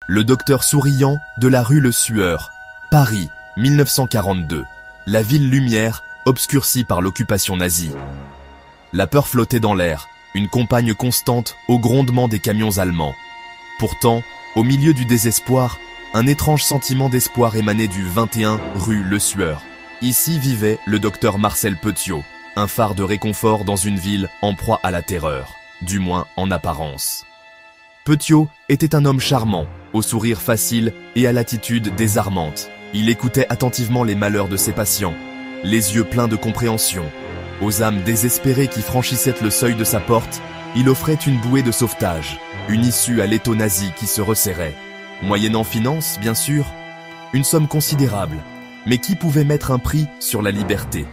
Le docteur souriant de la rue Le Sueur, Paris, 1942. La ville lumière, obscurcie par l'occupation nazie. La peur flottait dans l'air, une compagne constante au grondement des camions allemands. Pourtant, au milieu du désespoir, un étrange sentiment d'espoir émanait du 21 rue Le Sueur. Ici vivait le docteur Marcel Petiot, un phare de réconfort dans une ville en proie à la terreur, du moins en apparence. Petiot était un homme charmant, au sourire facile et à l'attitude désarmante. Il écoutait attentivement les malheurs de ses patients, les yeux pleins de compréhension. Aux âmes désespérées qui franchissaient le seuil de sa porte, il offrait une bouée de sauvetage, une issue à l'étau nazi qui se resserrait. Moyennant finance, bien sûr, une somme considérable. Mais qui pouvait mettre un prix sur la liberté?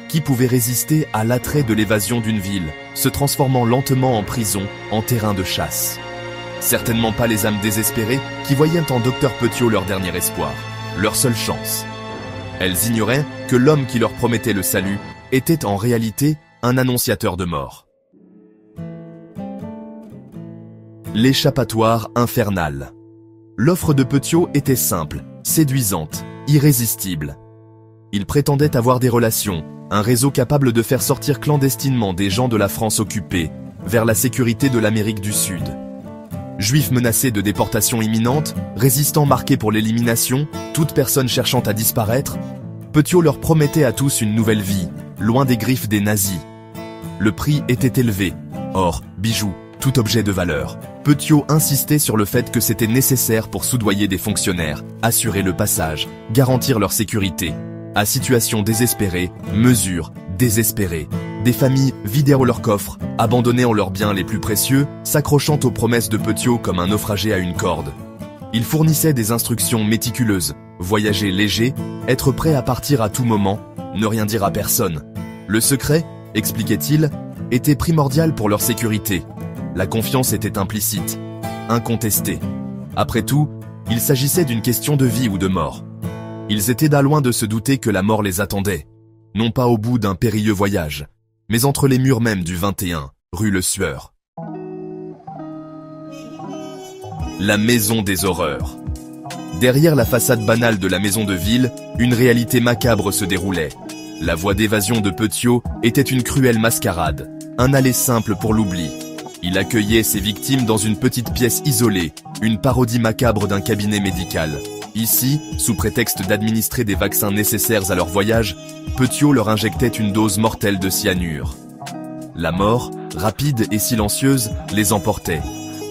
Qui pouvait résister à l'attrait de l'évasion d'une ville, se transformant lentement en prison, en terrain de chasse? Certainement pas les âmes désespérées qui voyaient en docteur Petiot leur dernier espoir, leur seule chance. Elles ignoraient que l'homme qui leur promettait le salut était en réalité un annonciateur de mort. L'échappatoire infernal. L'offre de Petiot était simple, séduisante, irrésistible. Il prétendait avoir des relations, un réseau capable de faire sortir clandestinement des gens de la France occupée vers la sécurité de l'Amérique du Sud. Juifs menacés de déportation imminente, résistants marqués pour l'élimination, toute personne cherchant à disparaître, Petiot leur promettait à tous une nouvelle vie, loin des griffes des nazis. Le prix était élevé, or, bijoux, tout objet de valeur. Petiot insistait sur le fait que c'était nécessaire pour soudoyer des fonctionnaires, assurer le passage, garantir leur sécurité. À situation désespérée, mesures désespérées. Des familles vidèrent leurs coffres, abandonnant leurs biens les plus précieux, s'accrochant aux promesses de Petiot comme un naufragé à une corde. Il fournissait des instructions méticuleuses, voyager léger, être prêt à partir à tout moment, ne rien dire à personne. Le secret, expliquait-il, était primordial pour leur sécurité. La confiance était implicite, incontestée. Après tout, il s'agissait d'une question de vie ou de mort. Ils étaient d'aloin de se douter que la mort les attendait, non pas au bout d'un périlleux voyage, mais entre les murs mêmes du 21, rue Le Sueur. La maison des horreurs. Derrière la façade banale de la maison de ville, une réalité macabre se déroulait. La voie d'évasion de Petiot était une cruelle mascarade, un aller simple pour l'oubli. Il accueillait ses victimes dans une petite pièce isolée, une parodie macabre d'un cabinet médical. Ici, sous prétexte d'administrer des vaccins nécessaires à leur voyage, Petiot leur injectait une dose mortelle de cyanure. La mort, rapide et silencieuse, les emportait.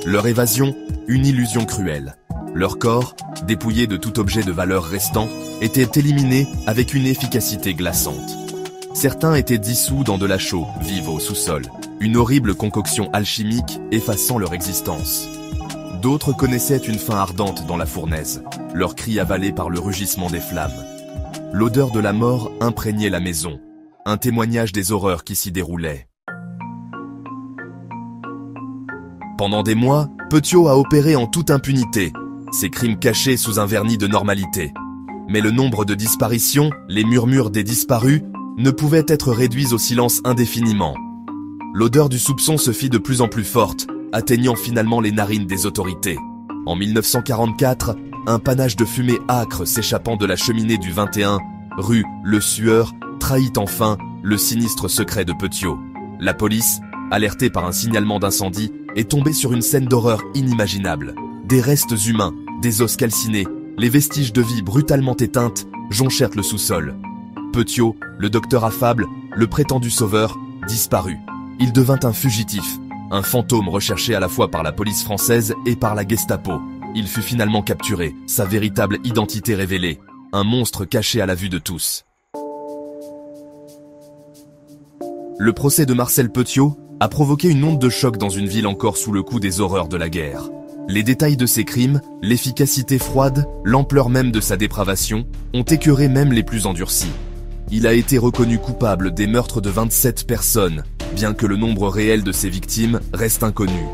Leur évasion, une illusion cruelle. Leur corps, dépouillé de tout objet de valeur restant, était éliminé avec une efficacité glaçante. Certains étaient dissous dans de la chaux vive au sous-sol, une horrible concoction alchimique effaçant leur existence. D'autres connaissaient une faim ardente dans la fournaise, leurs cris avalés par le rugissement des flammes. L'odeur de la mort imprégnait la maison, un témoignage des horreurs qui s'y déroulaient. Pendant des mois, Petiot a opéré en toute impunité, ses crimes cachés sous un vernis de normalité. Mais le nombre de disparitions, les murmures des disparus, ne pouvaient être réduits au silence indéfiniment. L'odeur du soupçon se fit de plus en plus forte, atteignant finalement les narines des autorités. En 1944, un panache de fumée âcre s'échappant de la cheminée du 21, rue Le Sueur, trahit enfin le sinistre secret de Petiot. La police, alertée par un signalement d'incendie, est tombée sur une scène d'horreur inimaginable. Des restes humains, des os calcinés, les vestiges de vie brutalement éteintes jonchèrent le sous-sol. Petiot, le docteur affable, le prétendu sauveur, disparut. Il devint un fugitif, un fantôme recherché à la fois par la police française et par la Gestapo. Il fut finalement capturé, sa véritable identité révélée, un monstre caché à la vue de tous. Le procès de Marcel Petiot a provoqué une onde de choc dans une ville encore sous le coup des horreurs de la guerre. Les détails de ses crimes, l'efficacité froide, l'ampleur même de sa dépravation, ont écœuré même les plus endurcis. Il a été reconnu coupable des meurtres de 27 personnes, bien que le nombre réel de ses victimes reste inconnu.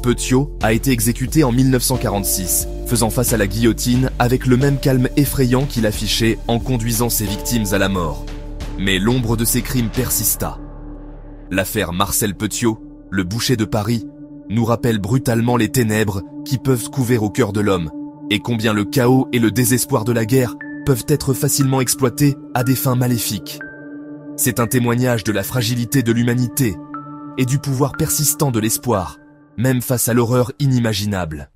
Petiot a été exécuté en 1946, faisant face à la guillotine avec le même calme effrayant qu'il affichait en conduisant ses victimes à la mort. Mais l'ombre de ses crimes persista. L'affaire Marcel Petiot, le boucher de Paris, nous rappelle brutalement les ténèbres qui peuvent couver au cœur de l'homme, et combien le chaos et le désespoir de la guerre peuvent être facilement exploités à des fins maléfiques. C'est un témoignage de la fragilité de l'humanité et du pouvoir persistant de l'espoir, même face à l'horreur inimaginable.